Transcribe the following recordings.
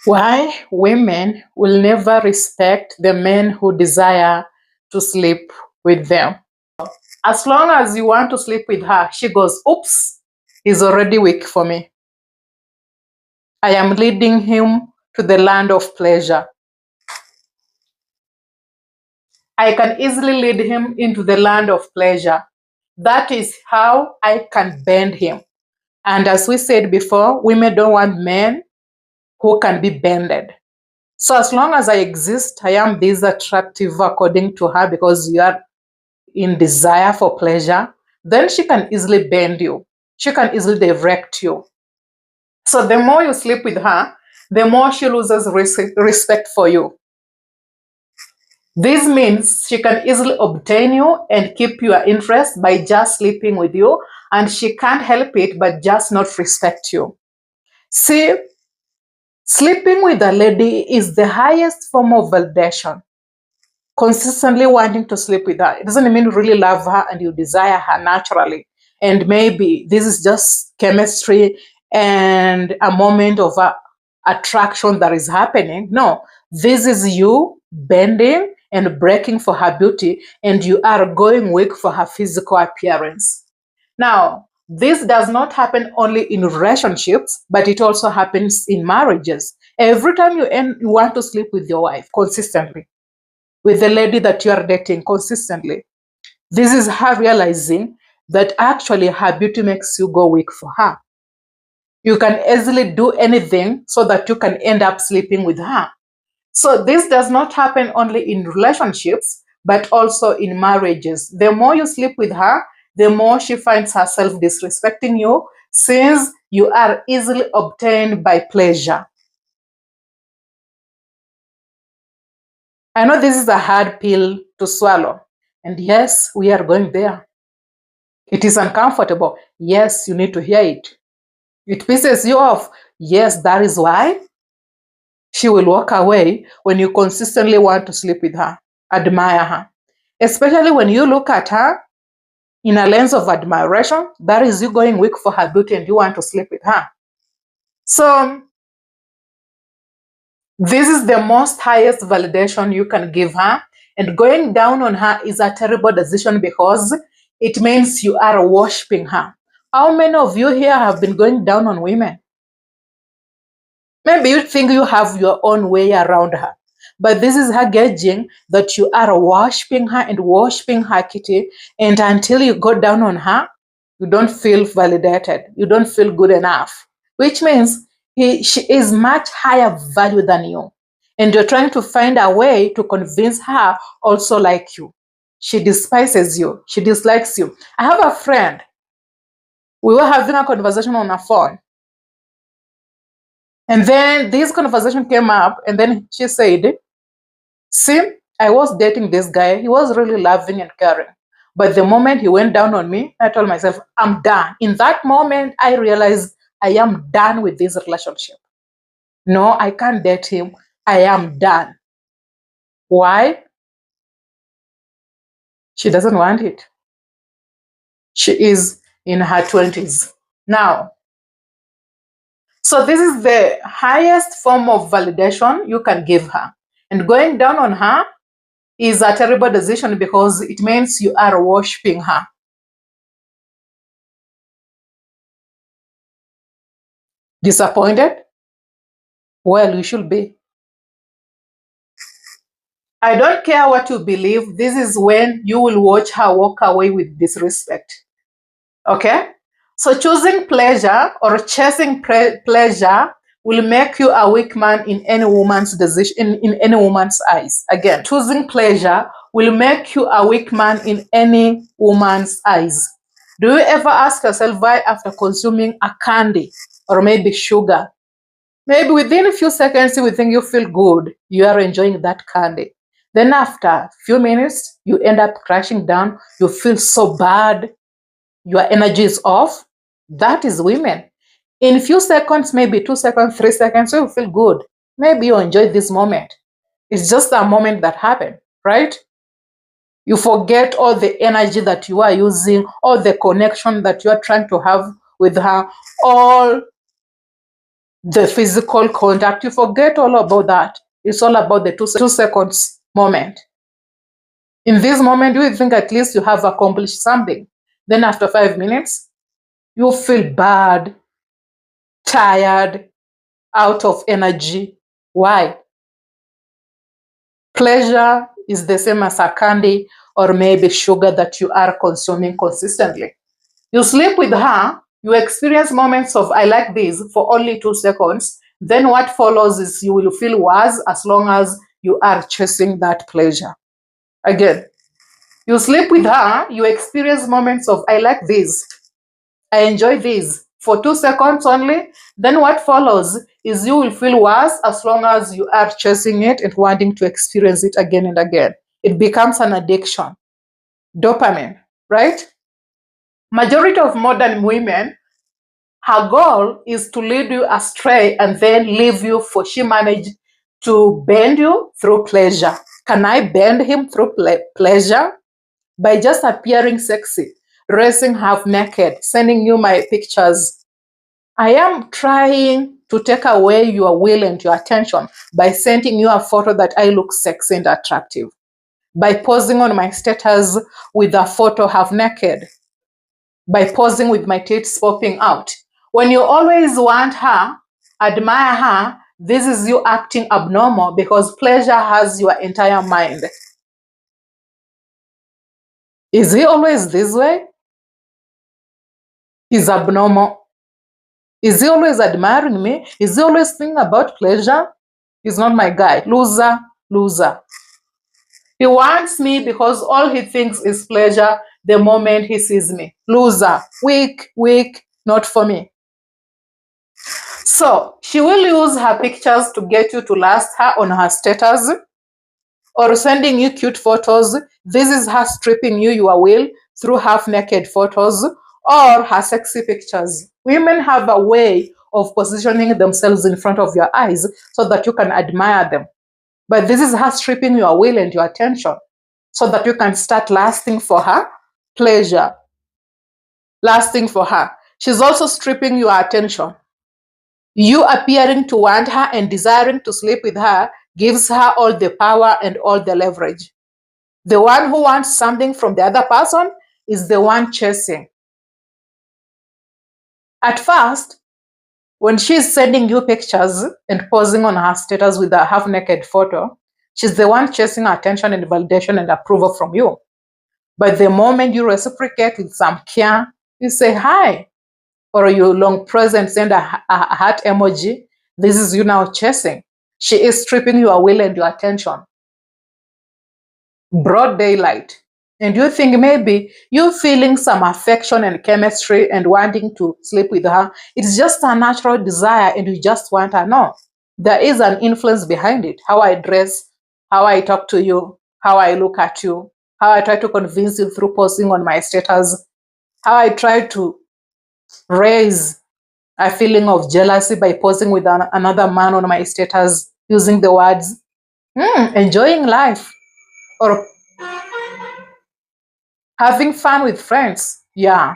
Why women will never respect the men who desire to sleep with them. As long as you want to sleep with her, she goes, oops, he's already weak for me. I am leading him to the land of pleasure. I can easily lead him into the land of pleasure. That is how I can bend him. And as we said before, women don't want men who can be bended. So as long as I exist, I am this attractive according to her because you are in desire for pleasure, then she can easily bend you. She can easily direct you. So the more you sleep with her, the more she loses respect for you. This means she can easily obtain you and keep your interest by just sleeping with you, and she can't help it but just not respect you. See, sleeping with a lady is the highest form of validation. Consistently wanting to sleep with her, it doesn't mean you really love her and you desire her naturally. And maybe this is just chemistry and a moment of attraction that is happening. No, this is you bending and breaking for her beauty, and you are going weak for her physical appearance. Now, this does not happen only in relationships, but it also happens in marriages. Every time you want to sleep with your wife consistently, with the lady that you are dating consistently, this is her realizing that actually her beauty makes you go weak for her. You can easily do anything so that you can end up sleeping with her. So this does not happen only in relationships, but also in marriages. The more you sleep with her, the more she finds herself disrespecting you, since you are easily obtained by pleasure. I know this is a hard pill to swallow. And yes, we are going there. It is uncomfortable. Yes, you need to hear it. It pisses you off. Yes, that is why she will walk away when you consistently want to sleep with her, admire her. Especially when you look at her in a lens of admiration, that is you going weak for her beauty and you want to sleep with her. So, this is the most highest validation you can give her. And going down on her is a terrible decision because it means you are worshipping her. How many of you here have been going down on women? Maybe you think you have your own way around her, but this is her gauging that you are worshipping her and worshipping her kitty. And until you go down on her, you don't feel validated. You don't feel good enough, which means she is much higher value than you. And you're trying to find a way to convince her also like you. She despises you. She dislikes you. I have a friend. We were having a conversation on a phone. And then this conversation came up, and then she said, see, I was dating this guy. He was really loving and caring. But the moment he went down on me, I told myself, I'm done. In that moment, I realized I am done with this relationship. No, I can't date him. I am done. Why? She doesn't want it. She is in her 20s now. So this is the highest form of validation you can give her. And going down on her is a terrible decision because it means you are worshipping her. Disappointed? Well, you should be. I don't care what you believe. This is when you will watch her walk away with disrespect. Okay? So choosing pleasure or chasing pleasure will make you a weak man in any woman's decision, in any woman's eyes. Again, choosing pleasure will make you a weak man in any woman's eyes. Do you ever ask yourself why after consuming a candy or maybe sugar, maybe within a few seconds you will think you feel good, you are enjoying that candy. Then after a few minutes, you end up crashing down, you feel so bad, your energy is off. That is women. In few seconds, maybe 2 seconds, 3 seconds, you feel good. Maybe you enjoy this moment. It's just a moment that happened, right? You forget all the energy that you are using, all the connection that you are trying to have with her, all the physical contact. You forget all about that. It's all about the 2 seconds moment. In this moment, you think at least you have accomplished something. Then after 5 minutes, you feel bad, tired, out of energy. Why? Pleasure is the same as a candy or maybe sugar that you are consuming consistently. You sleep with her, you experience moments of I like this for only 2 seconds. Then what follows is you will feel worse as long as you are chasing that pleasure. Again, you sleep with her, you experience moments of I like this, I enjoy this for 2 seconds only. Then what follows is you will feel worse as long as you are chasing it and wanting to experience it again and again. It becomes an addiction. Dopamine, right? Majority of modern women, her goal is to lead you astray and then leave you, for she managed to bend you through pleasure. Can I bend him through pleasure? By just appearing sexy, dressing half naked, sending you my pictures. I am trying to take away your will and your attention by sending you a photo that I look sexy and attractive. By posing on my status with a photo half naked. By posing with my tits popping out. When you always want her, admire her, this is you acting abnormal because pleasure has your entire mind. Is he always this way? He's abnormal. Is he always admiring me? Is he always thinking about pleasure? He's not my guy. Loser, loser. He wants me because all he thinks is pleasure the moment he sees me. Loser, weak, weak, not for me. So she will use her pictures to get you to last her on her status or sending you cute photos. This is her stripping you your will through half-naked photos or her sexy pictures. Women have a way of positioning themselves in front of your eyes so that you can admire them. But this is her stripping your will and your attention so that you can start lasting for her pleasure. Lasting for her. She's also stripping your attention. You appearing to want her and desiring to sleep with her gives her all the power and all the leverage. The one who wants something from the other person is the one chasing. At first, when she's sending you pictures and posing on her status with a half-naked photo, she's the one chasing attention and validation and approval from you. But the moment you reciprocate with some care, you say hi, or you long press and send a heart emoji, this is you now chasing. She is stripping your will and your attention. Broad daylight. And you think maybe you feeling some affection and chemistry and wanting to sleep with her. It's just a natural desire and you just want her. No, there is an influence behind it. How I dress, how I talk to you, how I look at you, how I try to convince you through posting on my status, how I try to raise a feeling of jealousy by posing with another man on my status using the words, enjoying life or having fun with friends. Yeah,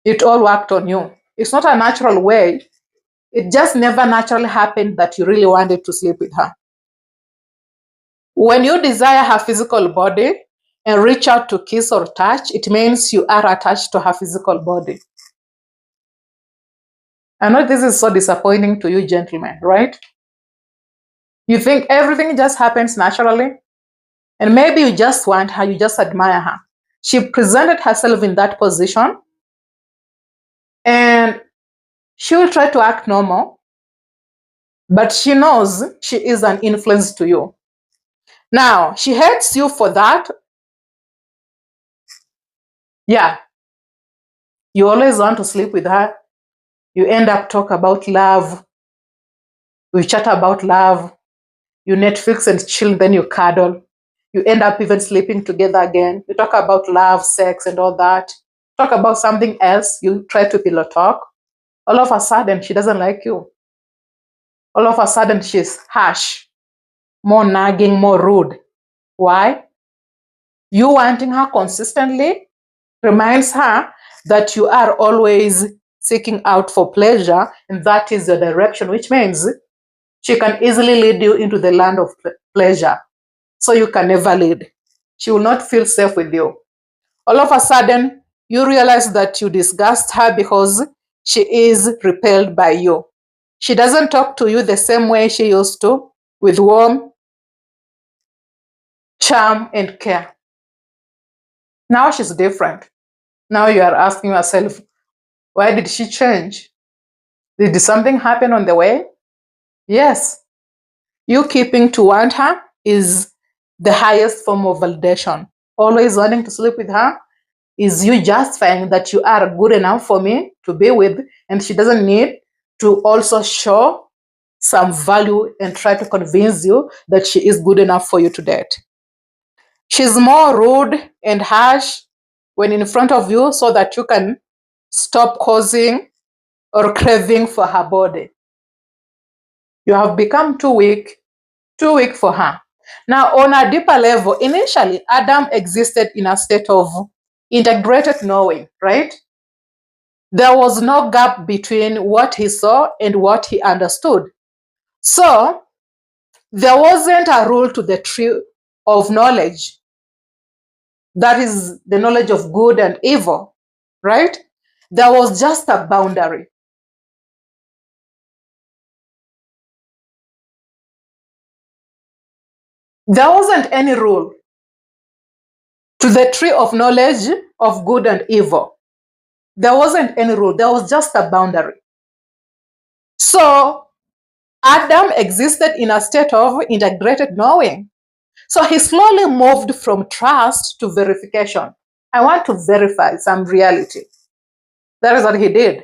it all worked on you. It's not a natural way. It just never naturally happened that you really wanted to sleep with her. When you desire her physical body and reach out to kiss or touch, it means you are attached to her physical body. I know this is so disappointing to you, gentlemen, right? You think everything just happens naturally? And maybe you just want her, you just admire her. She presented herself in that position and she will try to act normal, but she knows she is an influence to you. Now, she hates you for that. Yeah. You always want to sleep with her. You end up talk about love. You chat about love. You Netflix and chill, then you cuddle. You end up even sleeping together again. You talk about love, sex, and all that. Talk about something else. You try to pillow talk. All of a sudden, she doesn't like you. All of a sudden, she's harsh, more nagging, more rude. Why? You wanting her consistently reminds her that you are always seeking out for pleasure, and that is your direction, which means she can easily lead you into the land of pleasure. So you can never lead. She will not feel safe with you. All of a sudden, you realize that you disgust her because she is repelled by you. She doesn't talk to you the same way she used to, with warmth, charm, and care. Now she's different. Now you are asking yourself, why did she change? Did something happen on the way? Yes. You keeping to want her is the highest form of validation. Always wanting to sleep with her is you justifying that you are good enough for me to be with, and she doesn't need to also show some value and try to convince you that she is good enough for you to date. She's more rude and harsh when in front of you so that you can stop causing or craving for her body. You have become too weak for her. Now, on a deeper level, initially, Adam existed in a state of integrated knowing, right? There was no gap between what he saw and what he understood. So, there wasn't a rule to the tree of knowledge. That is the knowledge of good and evil, right? There was just a boundary. There wasn't any rule to the tree of knowledge of good and evil. There wasn't any rule. There was just a boundary. So Adam existed in a state of integrated knowing. So he slowly moved from trust to verification. I want to verify some reality. That is what he did.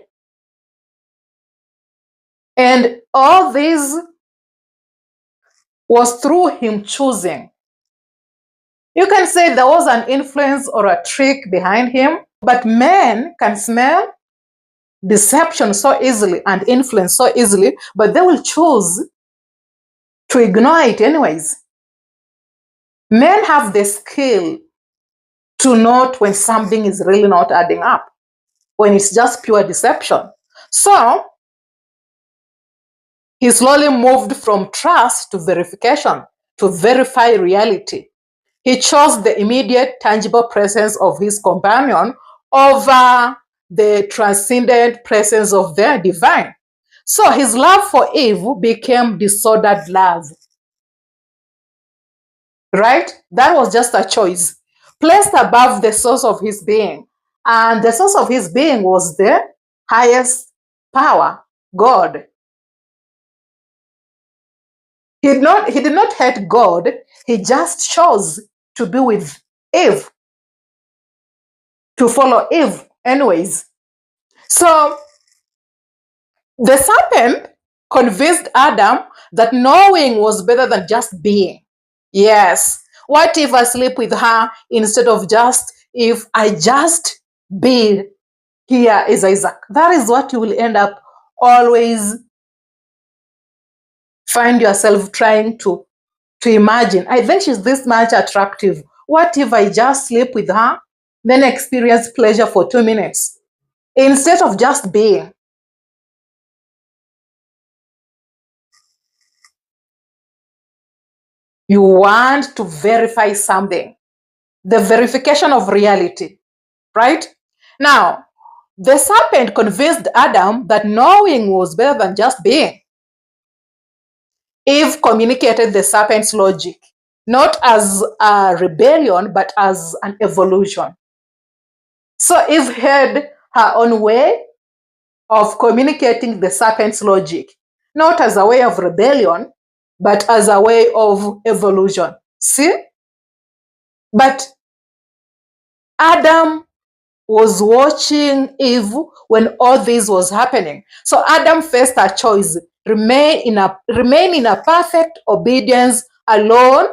And all this was through him choosing. You can say there was an influence or a trick behind him, but men can smell deception so easily and influence so easily, but they will choose to ignore it anyways. Men have the skill to note when something is really not adding up, when it's just pure deception. So he slowly moved from trust to verification, to verify reality. He chose the immediate, tangible presence of his companion over the transcendent presence of the divine. So his love for Eve became disordered love. Right? That was just a choice placed above the source of his being. And the source of his being was the highest power, God. He did not hate God, he just chose to be with Eve, to follow Eve anyways. So the serpent convinced Adam that knowing was better than just being. Yes. What if I sleep with her instead of just, if I just be here is Isaac? That is what you will end up always find yourself trying to imagine. I think she's this much attractive. What if I just sleep with her, then experience pleasure for 2 minutes instead of just being? You want to verify something, the verification of reality, right? Now, the serpent convinced Adam that knowing was better than just being. Eve communicated the serpent's logic, not as a rebellion, but as an evolution. So Eve had her own way of communicating the serpent's logic, not as a way of rebellion, but as a way of evolution. See? But Adam was watching Eve when all this was happening. So Adam faced a choice: remain in a perfect obedience alone,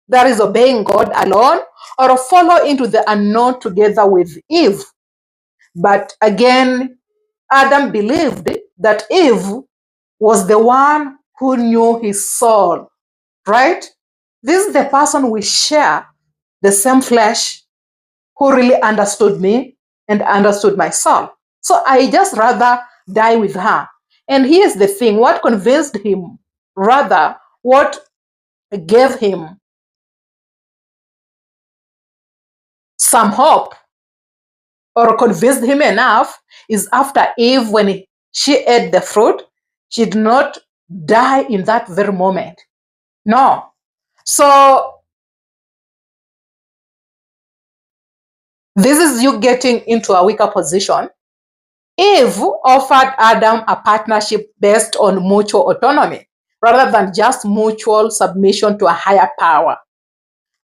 that is obeying God alone, or follow into the unknown together with Eve. But again, Adam believed that Eve was the one who knew his soul, right? This is the person we share the same flesh, who really understood me and understood my soul. So I just rather die with her. And here's the thing, what convinced him, rather, what gave him some hope or convinced him enough is after Eve, when she ate the fruit, she did not die in that very moment. No. So this is you getting into a weaker position. Eve offered Adam a partnership based on mutual autonomy rather than just mutual submission to a higher power.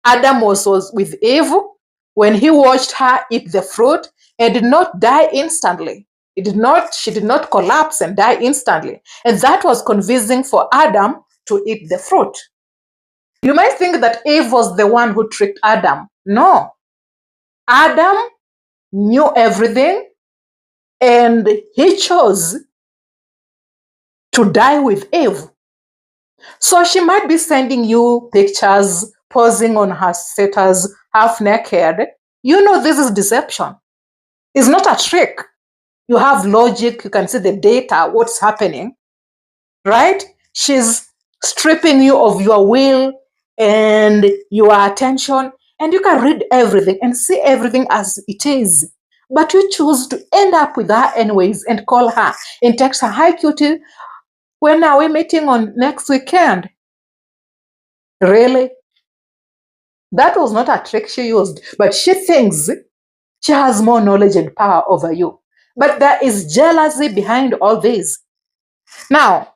Adam was with Eve when he watched her eat the fruit and did not die instantly. She did not collapse and die instantly. And that was convincing for Adam to eat the fruit. You might think that Eve was the one who tricked Adam. No. Adam knew everything and he chose to die with Eve. So she might be sending you pictures, posing on her status, half naked. You know this is deception. It's not a trick. You have logic, you can see the data, what's happening, right? She's stripping you of your will and your attention, and you can read everything and see everything as it is. But you choose to end up with her anyways and call her and text her, "Hi cutie, when are we meeting on next weekend?" Really? That was not a trick she used, but she thinks she has more knowledge and power over you. But there is jealousy behind all this. Now,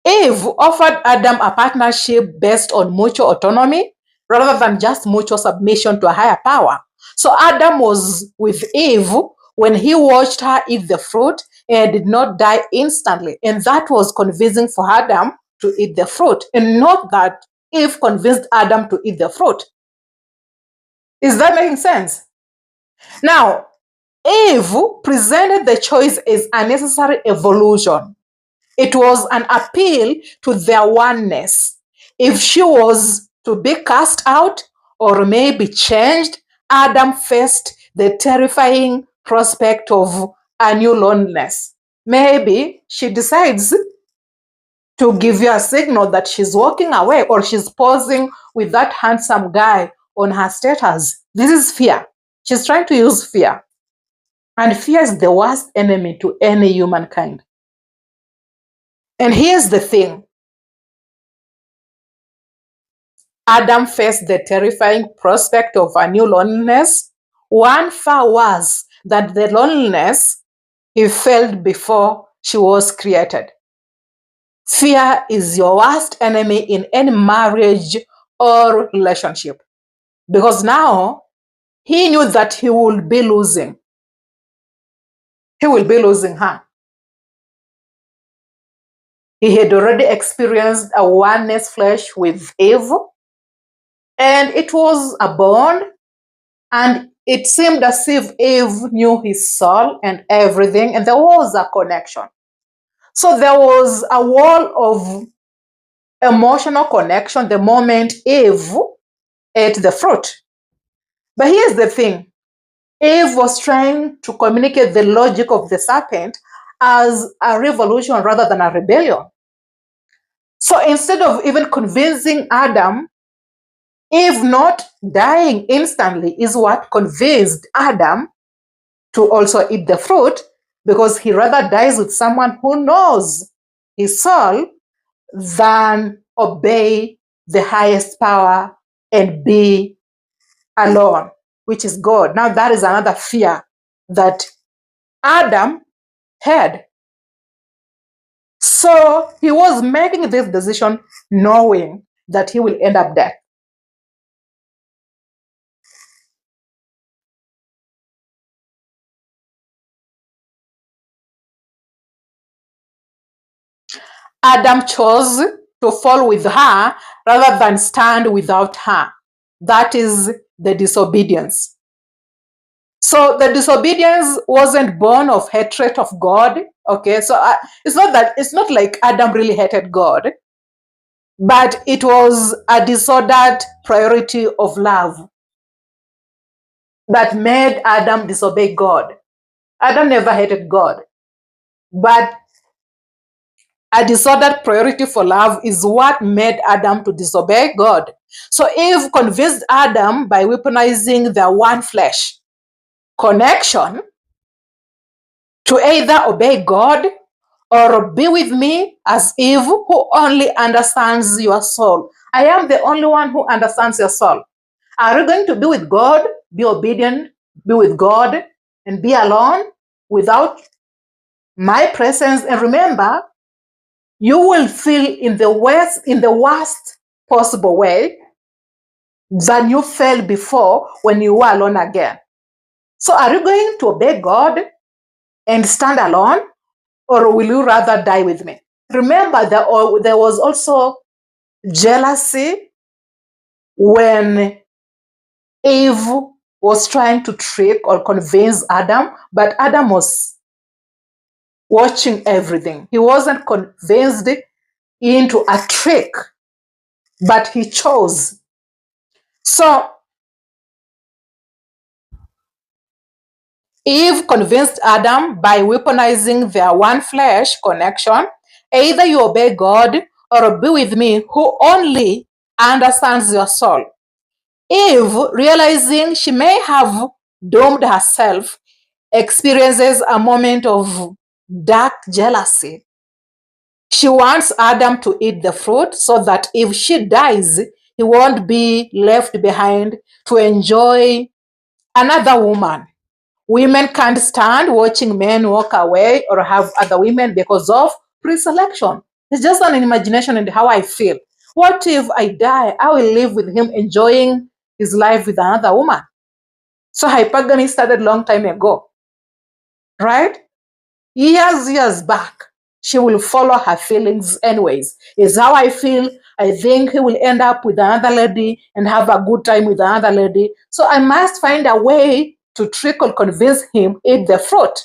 Eve offered Adam a partnership based on mutual autonomy rather than just mutual submission to a higher power. So Adam was with Eve when he watched her eat the fruit and did not die instantly. And that was convincing for Adam to eat the fruit, and not that Eve convinced Adam to eat the fruit. Is that making sense? Now, Eve presented the choice as a necessary evolution. It was an appeal to their oneness. If she was to be cast out or maybe changed, Adam faced the terrifying prospect of a new loneliness. Maybe she decides to give you a signal that she's walking away or she's posing with that handsome guy on her status. This is fear. She's trying to use fear. And fear is the worst enemy to any humankind. And here's the thing. Adam faced the terrifying prospect of a new loneliness, one far worse than the loneliness he felt before she was created. Fear is your worst enemy in any marriage or relationship, because now he knew that he will be losing. He will be losing her. He had already experienced a oneness flesh with Eve, and it was a bond, and it seemed as if Eve knew his soul and everything, and there was a connection. So there was a wall of emotional connection the moment Eve ate the fruit. But here's the thing. Eve was trying to communicate the logic of the serpent as a revolution rather than a rebellion. So instead of even convincing Adam, Eve not dying instantly is what convinced Adam to also eat the fruit, because he rather dies with someone who knows his soul than obey the highest power and be alone, which is God. Now that is another fear that Adam had. So he was making this decision knowing that he will end up dead. Adam chose to fall with her rather than stand without her. That is the disobedience. So the disobedience wasn't born of hatred of God. Okay, so it's not like Adam really hated God, but it was a disordered priority of love. that made Adam disobey God. Adam never hated God, but a disordered priority for love is what made Adam to disobey God. So Eve convinced Adam by weaponizing their one flesh connection to either obey God or be with me as Eve, who only understands your soul. I am the only one who understands your soul. Are you going to be with God, be obedient, be with God, and be alone without my presence? And remember, you will feel in the worst possible way than you felt before when you were alone again. So are you going to obey God and stand alone, or will you rather die with me? Remember that there was also jealousy when Eve was trying to trick or convince Adam, but Adam was watching everything. He wasn't convinced into a trick, but he chose. So Eve convinced Adam by weaponizing their one flesh connection. Either you obey God or be with me, who only understands your soul. Eve, realizing she may have doomed herself, experiences a moment of dark jealousy. She wants Adam to eat the fruit so that if she dies, he won't be left behind to enjoy another woman. Women can't stand watching men walk away or have other women because of pre-selection. It's just an imagination and how I feel. What if I die? I will live with him enjoying his life with another woman. So hypergamy started long time ago, right? Years back. She will follow her feelings anyways. Is how I feel. I think he will end up with another lady and have a good time with another lady. So I must find a way to trick or convince him eat the fruit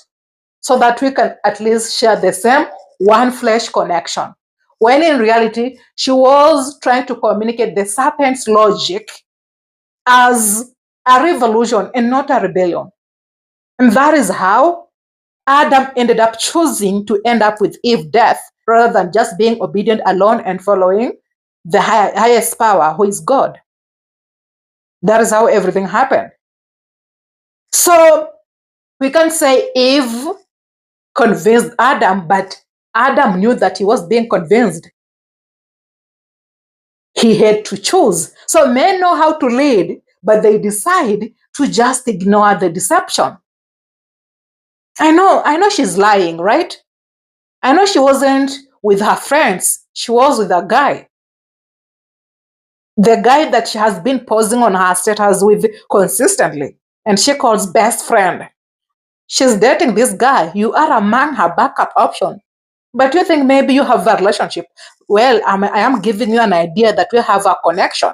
so that we can at least share the same one flesh connection. When in reality, she was trying to communicate the serpent's logic as a revolution and not a rebellion. And that is how Adam ended up choosing to end up with Eve death rather than just being obedient alone and following the highest power, who is God. That is how everything happened. So we can say Eve convinced Adam, but Adam knew that he was being convinced. He had to choose. So men know how to lead, but they decide to just ignore the deception. I know she's lying, right? I know she wasn't with her friends. She was with a guy. The guy that she has been posing on her status with consistently. And she calls best friend. She's dating this guy. You are among her backup option. But you think maybe you have a relationship. Well, I am giving you an idea that we have a connection.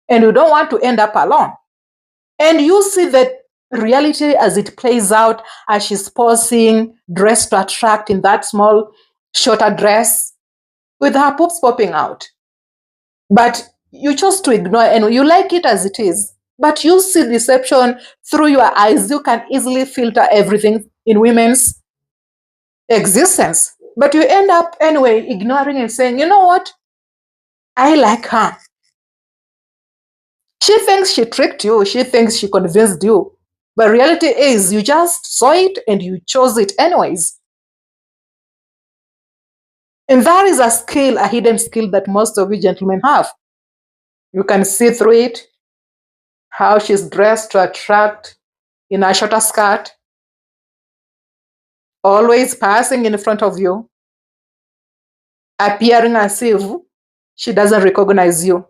And you don't want to end up alone. And you see that reality as it plays out as she's posing, dressed to attract in that small, shorter dress with her poops popping out. But you chose to ignore and you like it as it is. But you see deception through your eyes. You can easily filter everything in women's existence. But you end up anyway ignoring and saying, you know what? I like her. She thinks she tricked you. She thinks she convinced you. But reality is you just saw it and you chose it anyways. And that is a skill, a hidden skill that most of you gentlemen have. You can see through it, how she's dressed to attract in a shorter skirt, always passing in front of you, appearing as if she doesn't recognize you,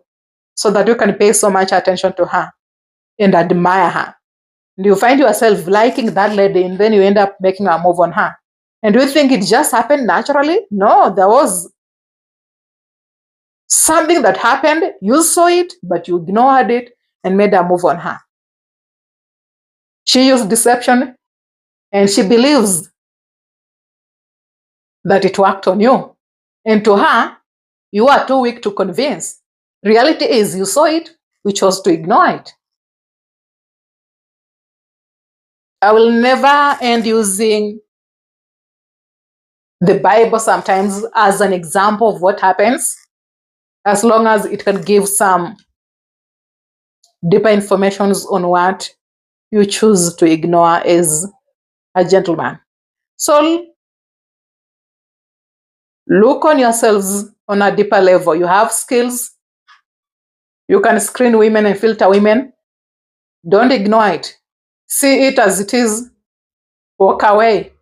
so that you can pay so much attention to her and admire her. And you find yourself liking that lady, and then you end up making a move on her. And do you think it just happened naturally? No, there was something that happened. You saw it, but you ignored it and made a move on her. She used deception, and she believes that it worked on you. And to her, you are too weak to convince. Reality is you saw it, you chose to ignore it. I will never end using the Bible sometimes as an example of what happens, as long as it can give some deeper information on what you choose to ignore as a gentleman. So look on yourselves on a deeper level. You have skills. You can screen women and filter women. Don't ignore it. See it as it is. Walk away.